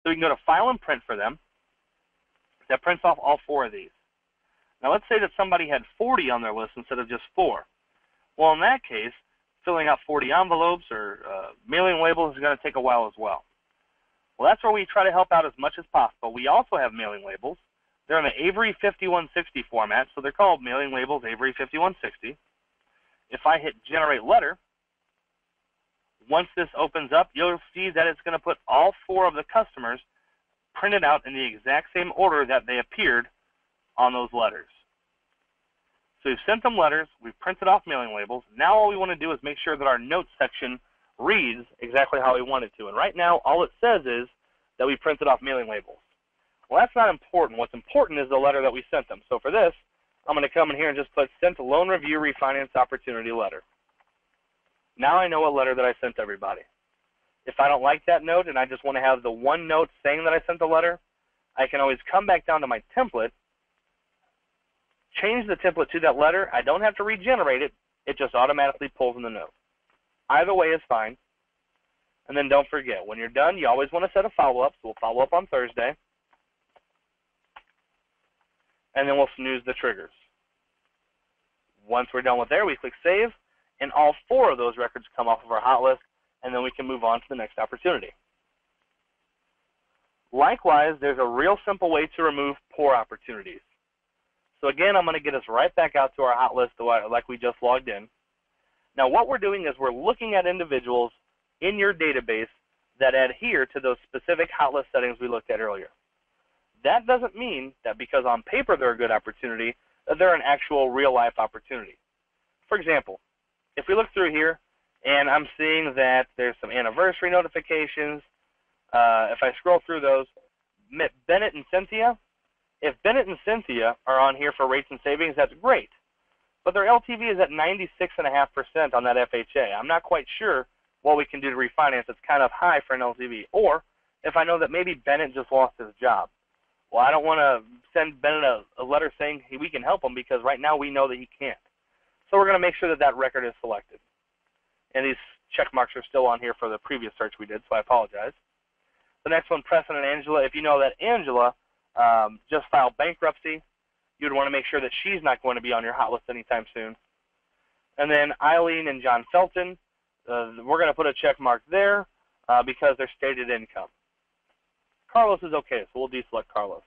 So we can go to File and Print for them. That prints off all 4 of these. Now let's say that somebody had 40 on their list instead of just 4. Well, in that case, filling out 40 envelopes or mailing labels is going to take a while as well. Well, that's where we try to help out as much as possible. We also have mailing labels. They're in the Avery 5160 format, so they're called mailing labels Avery 5160. If I hit Generate Letter, once this opens up, you'll see that it's going to put all 4 of the customers printed out in the exact same order that they appeared on those letters. So we've sent them letters, we've printed off mailing labels. Now all we want to do is make sure that our notes section reads exactly how we want it to. And right now, all it says is that we printed off mailing labels. Well, that's not important. What's important is the letter that we sent them. So for this, I'm going to come in here and just put Sent Loan Review Refinance Opportunity Letter. Now I know what letter that I sent everybody. If I don't like that note and I just want to have the one note saying that I sent the letter, I can always come back down to my template, change the template to that letter. I don't have to regenerate it. It just automatically pulls in the note. Either way is fine. And then don't forget, when you're done, you always want to set a follow-up. So we'll follow up on Thursday. And then we'll snooze the triggers. Once we're done with there, we click Save, and all 4 of those records come off of our hot list, and then we can move on to the next opportunity. Likewise, there's a real simple way to remove poor opportunities. So again, I'm going to get us right back out to our hot list like we just logged in. Now what we're doing is we're looking at individuals in your database that adhere to those specific hot list settings we looked at earlier. That doesn't mean that because on paper they're a good opportunity, that they're an actual real-life opportunity. For example, if we look through here and I'm seeing that there's some anniversary notifications, if I scroll through those, Bennett and Cynthia, if Bennett and Cynthia are on here for rates and savings, that's great. But their LTV is at 96.5% on that FHA. I'm not quite sure what we can do to refinance. It's kind of high for an LTV. Or if I know that maybe Bennett just lost his job. Well, I don't want to send Bennett a letter saying hey, we can help him because right now we know that he can't. So we're going to make sure that that record is selected. And these check marks are still on here for the previous search we did, so I apologize. The next one, Preston and Angela. If you know that Angela just filed bankruptcy, you'd want to make sure that she's not going to be on your hot list anytime soon. And then Eileen and John Felton, we're going to put a check mark there because they're stated income. Carlos is okay, so we'll deselect Carlos.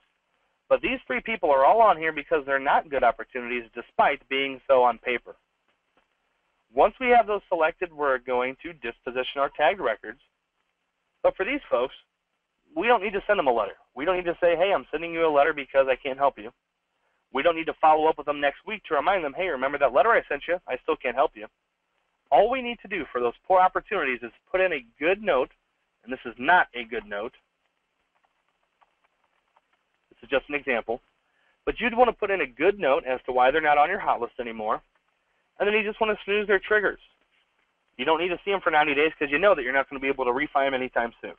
But these 3 people are all on here because they're not good opportunities despite being so on paper. Once we have those selected, we're going to disposition our tagged records. But for these folks, we don't need to send them a letter. We don't need to say, hey, I'm sending you a letter because I can't help you. We don't need to follow up with them next week to remind them, hey, remember that letter I sent you? I still can't help you. All we need to do for those poor opportunities is put in a good note, and this is not a good note. This is just an example. But you'd want to put in a good note as to why they're not on your hot list anymore. And then you just want to snooze their triggers. You don't need to see them for 90 days because you know that you're not going to be able to refi them anytime soon.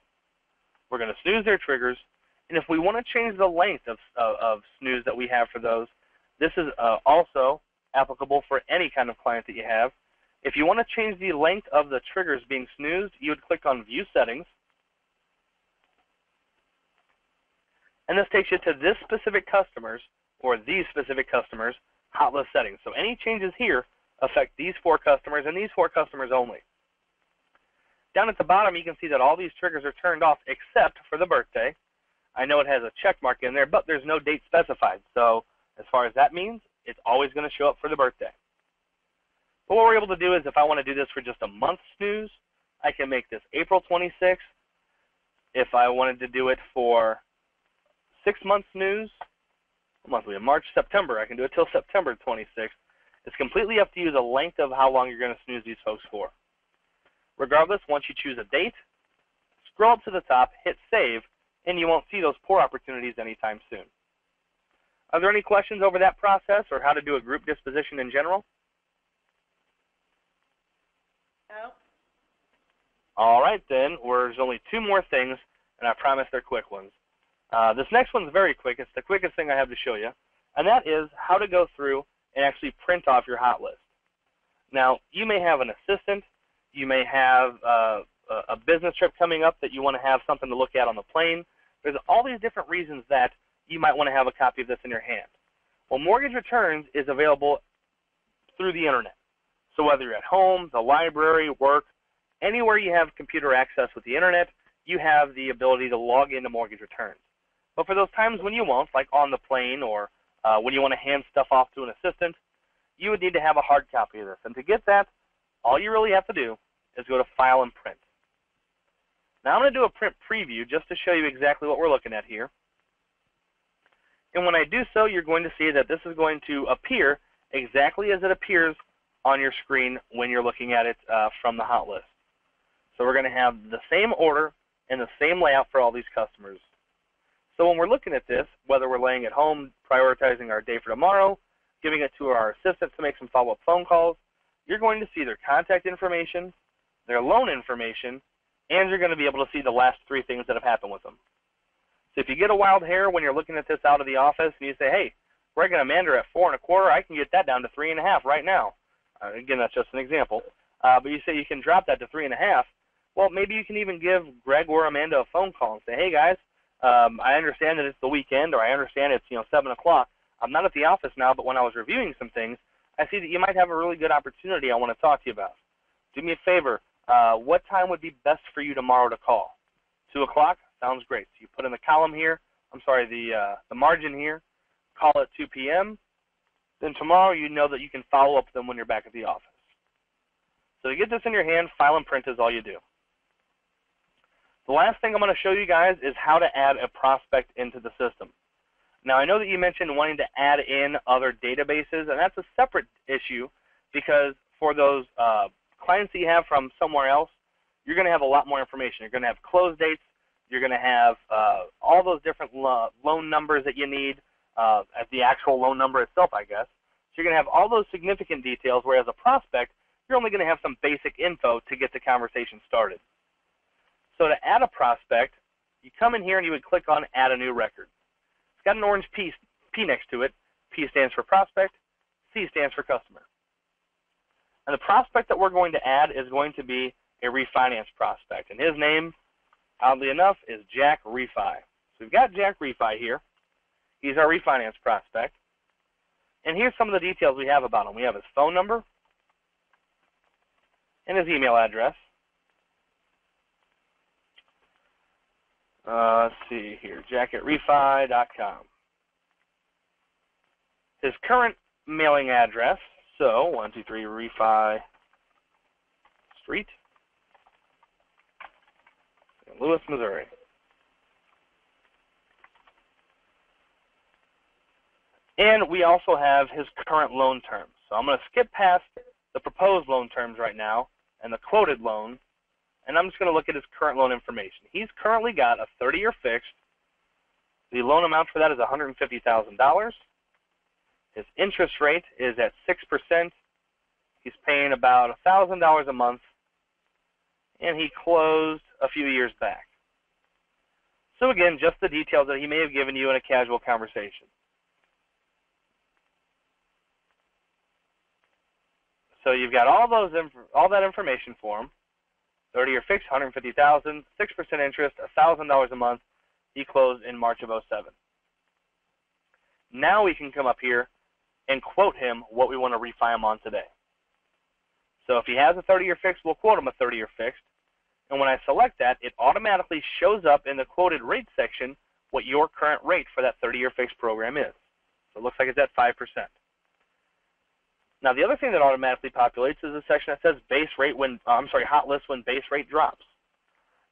We're going to snooze their triggers. And if we want to change the length of snooze that we have for those, this is also applicable for any kind of client that you have. If you want to change the length of the triggers being snoozed, you would click on View Settings. And this takes you to this specific customer's or these specific customers' hot list settings. So any changes here affect these 4 customers and these 4 customers only. Down at the bottom, you can see that all these triggers are turned off except for the birthday. I know it has a check mark in there, but there's no date specified. So as far as that means, it's always going to show up for the birthday. But what we're able to do is if I want to do this for just a month snooze, I can make this April 26th. If I wanted to do it for 6 months snooze, monthly, March, September, I can do it till September 26th. It's completely up to you the length of how long you're going to snooze these folks for. Regardless, once you choose a date, scroll up to the top, hit Save, and you won't see those poor opportunities anytime soon. Are there any questions over that process or how to do a group disposition in general? No. All right, then. There's only 2 more things, and I promise they're quick ones. This next one's very quick. It's the quickest thing I have to show you, and that is how to go through and actually print off your hot list. Now, you may have an assistant. You may have a business trip coming up that you want to have something to look at on the plane. There's all these different reasons that you might want to have a copy of this in your hand. Well, Mortgage Returns is available through the internet. So whether you're at home, the library, work, anywhere you have computer access with the internet, you have the ability to log into Mortgage Returns. But for those times when you won't, like on the plane or when you want to hand stuff off to an assistant, you would need to have a hard copy of this. And to get that, all you really have to do is go to File and Print. Now I'm going to do a print preview just to show you exactly what we're looking at here. And when I do so, you're going to see that this is going to appear exactly as it appears on your screen when you're looking at it from the hot list. So we're going to have the same order and the same layout for all these customers. So when we're looking at this, whether we're laying at home, prioritizing our day for tomorrow, giving it to our assistant to make some follow-up phone calls, you're going to see their contact information, their loan information, and you're going to be able to see the last 3 things that have happened with them. So if you get a wild hair when you're looking at this out of the office and you say, hey, Greg and Amanda are at 4 1/4, I can get that down to 3 1/2 right now. Again, that's just an example. But you say you can drop that to 3 1/2. Well, maybe you can even give Greg or Amanda a phone call and say, hey guys, I understand that it's the weekend, or I understand it's 7 o'clock. I'm not at the office now, but when I was reviewing some things, I see that you might have a really good opportunity I want to talk to you about. Do me a favor. What time would be best for you tomorrow to call? 2 o'clock? Sounds great. So you put in the column here, the margin here, call it 2 p.m. Then tomorrow you know that you can follow up with them when you're back at the office. So to get this in your hand, File and Print is all you do. The last thing I'm going to show you guys is how to add a prospect into the system. Now I know that you mentioned wanting to add in other databases, and that's a separate issue because for those clients that you have from somewhere else, you're going to have a lot more information. You're going to have close dates. You're going to have all those different loan numbers that you need, at the actual loan number itself, I guess. So you're going to have all those significant details, whereas a prospect, you're only going to have some basic info to get the conversation started. So to add a prospect, you come in here and you would click on Add a New Record. It's got an orange P next to it. P stands for prospect, C stands for customer. And the prospect that we're going to add is going to be a refinance prospect. And his name, oddly enough, is Jack Refi. So we've got Jack Refi here. He's our refinance prospect. And here's some of the details we have about him. We have his phone number and his email address. Let's see here, jack@refi.com. His current mailing address, so 123 Refi Street, St. Louis, Missouri. And we also have his current loan terms. So I'm going to skip past the proposed loan terms right now and the quoted loan, and I'm just going to look at his current loan information. He's currently got a 30-year fixed. The loan amount for that is $150,000. His interest rate is at 6%. He's paying about $1,000 a month, and he closed a few years back. So again, just the details that he may have given you in a casual conversation. So you've got all that information for him. 30-year fixed, $150,000, 6% interest, $1,000 a month. He closed in March of 2007. Now we can come up here and quote him what we want to refi him on today. So if he has a 30-year fixed, we'll quote him a 30-year fixed. And when I select that, it automatically shows up in the quoted rate section what your current rate for that 30-year fixed program is. So it looks like it's at 5%. Now the other thing that automatically populates is a section that says hot list when base rate drops.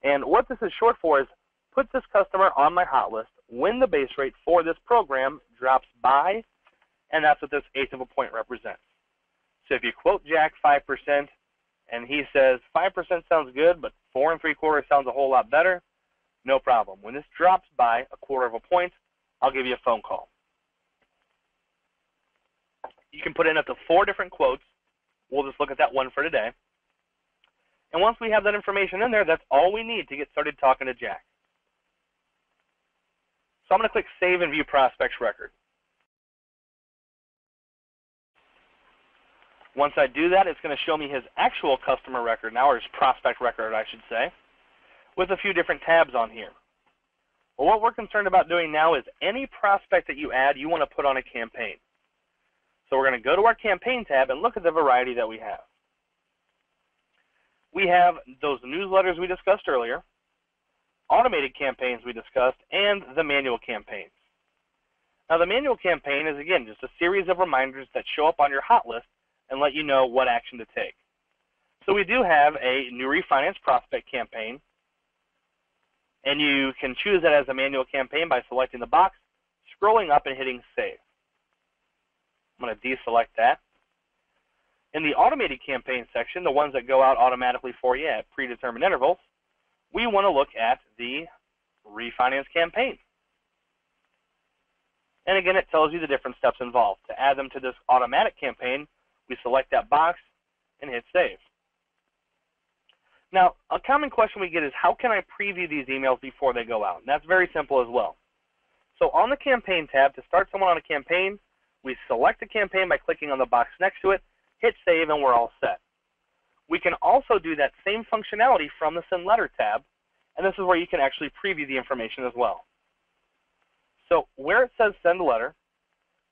And what this is short for is put this customer on my hot list when the base rate for this program drops by, and that's what this 1/8 of a point represents. So if you quote Jack 5% and he says 5% sounds good, but 4 3/4 sounds a whole lot better, no problem. When this drops by 1/4 of a point, I'll give you a phone call. You can put in up to 4 different quotes. We'll just look at that one for today. And once we have that information in there, that's all we need to get started talking to Jack. So I'm going to click Save and View Prospects Record. Once I do that, it's going to show me his actual customer record now, or his prospect record, I should say, with a few different tabs on here. Well, what we're concerned about doing now is any prospect that you add, you want to put on a campaign. So we're going to go to our campaign tab and look at the variety that we have. We have those newsletters we discussed earlier, automated campaigns we discussed, and the manual campaigns. Now, the manual campaign is, again, just a series of reminders that show up on your hot list and let you know what action to take. So we do have a new refinance prospect campaign, and you can choose that as a manual campaign by selecting the box, scrolling up, and hitting Save. I'm going to deselect that. In the automated campaign section, the ones that go out automatically for you at predetermined intervals, we want to look at the refinance campaign. And again, it tells you the different steps involved. To add them to this automatic campaign, we select that box and hit Save. Now, a common question we get is, how can I preview these emails before they go out? And that's very simple as well. So on the campaign tab, to start someone on a campaign, we select the campaign by clicking on the box next to it, hit Save, and we're all set. We can also do that same functionality from the Send Letter tab, and this is where you can actually preview the information as well. So where it says Send a Letter,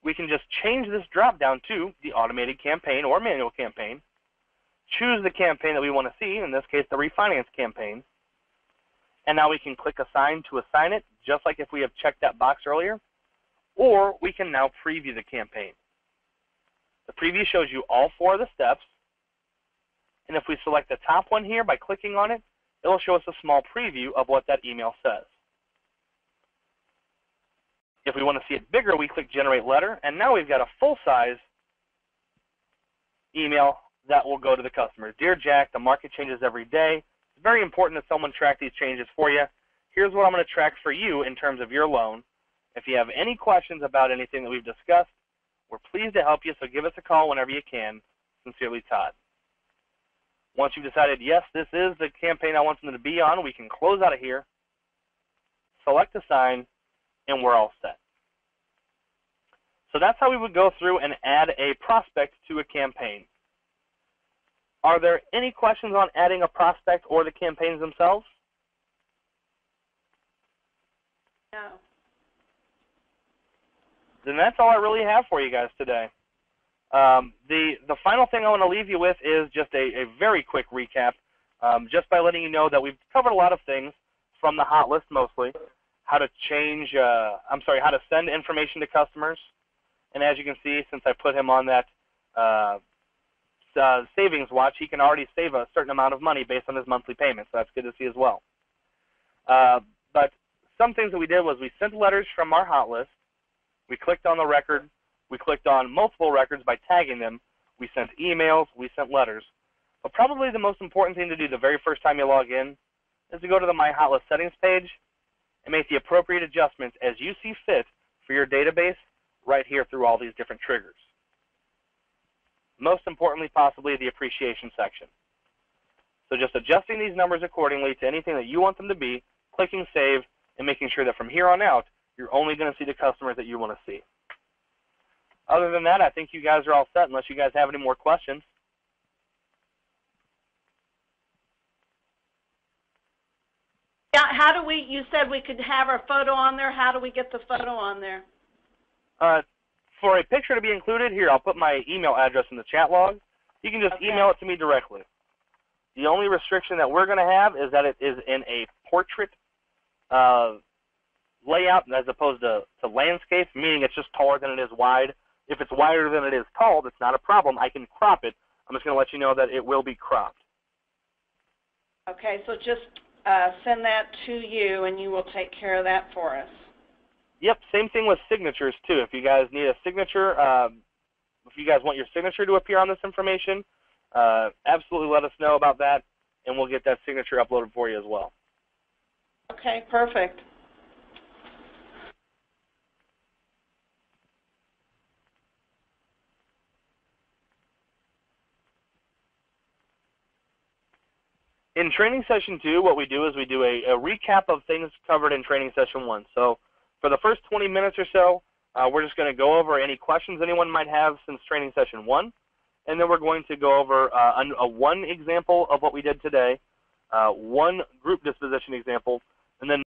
we can just change this drop-down to the automated campaign or manual campaign, choose the campaign that we want to see, in this case the refinance campaign, and now we can click Assign to assign it, just like if we have checked that box earlier, or we can now preview the campaign. The preview shows you all 4 of the steps, and if we select the top one here by clicking on it, it will show us a small preview of what that email says. If we want to see it bigger, we click Generate Letter, and now we've got a full-size email that will go to the customer. Dear Jack, the market changes every day. It's very important that someone track these changes for you. Here's what I'm going to track for you in terms of your loan. If you have any questions about anything that we've discussed, we're pleased to help you, so give us a call whenever you can. Sincerely, Todd. Once you've decided, yes, this is the campaign I want them to be on, we can close out of here, select Assign, and we're all set. So that's how we would go through and add a prospect to a campaign. Are there any questions on adding a prospect or the campaigns themselves? No. Then that's all I really have for you guys today. The final thing I want to leave you with is just a very quick recap, just by letting you know that we've covered a lot of things from the hot list mostly, how to how to send information to customers. And as you can see, since I put him on that savings watch, he can already save a certain amount of money based on his monthly payments. So that's good to see as well. But some things that we did was we sent letters from our hot list. We clicked on the record. We clicked on multiple records by tagging them. We sent emails. We sent letters. But probably the most important thing to do the very first time you log in is to go to the My Hot List settings page and make the appropriate adjustments as you see fit for your database right here through all these different triggers. Most importantly, possibly the appreciation section. So just adjusting these numbers accordingly to anything that you want them to be, clicking Save, and making sure that from here on out, you're only going to see the customers that you want to see. Other than that, I think you guys are all set unless you guys have any more questions. Yeah, how do we, you said we could have our photo on there. How do we get the photo on there? For a picture to be included, here, I'll put my email address in the chat log. You can just email it to me directly. The only restriction that we're going to have is that it is in a portrait layout as opposed to landscape, meaning it's just taller than it is wide. If it's wider than it is tall, that's not a problem. I can crop it. I'm just going to let you know that it will be cropped. Okay, so just send that to you, and you will take care of that for us. Yep, same thing with signatures, too. If you guys need a signature, if you guys want your signature to appear on this information, absolutely let us know about that, and we'll get that signature uploaded for you as well. Okay, perfect. In training session 2, what we do is we do a recap of things covered in training session 1. So for the first 20 minutes or so, we're just going to go over any questions anyone might have since training session 1. And then we're going to go over one example of what we did today, one group disposition example, and then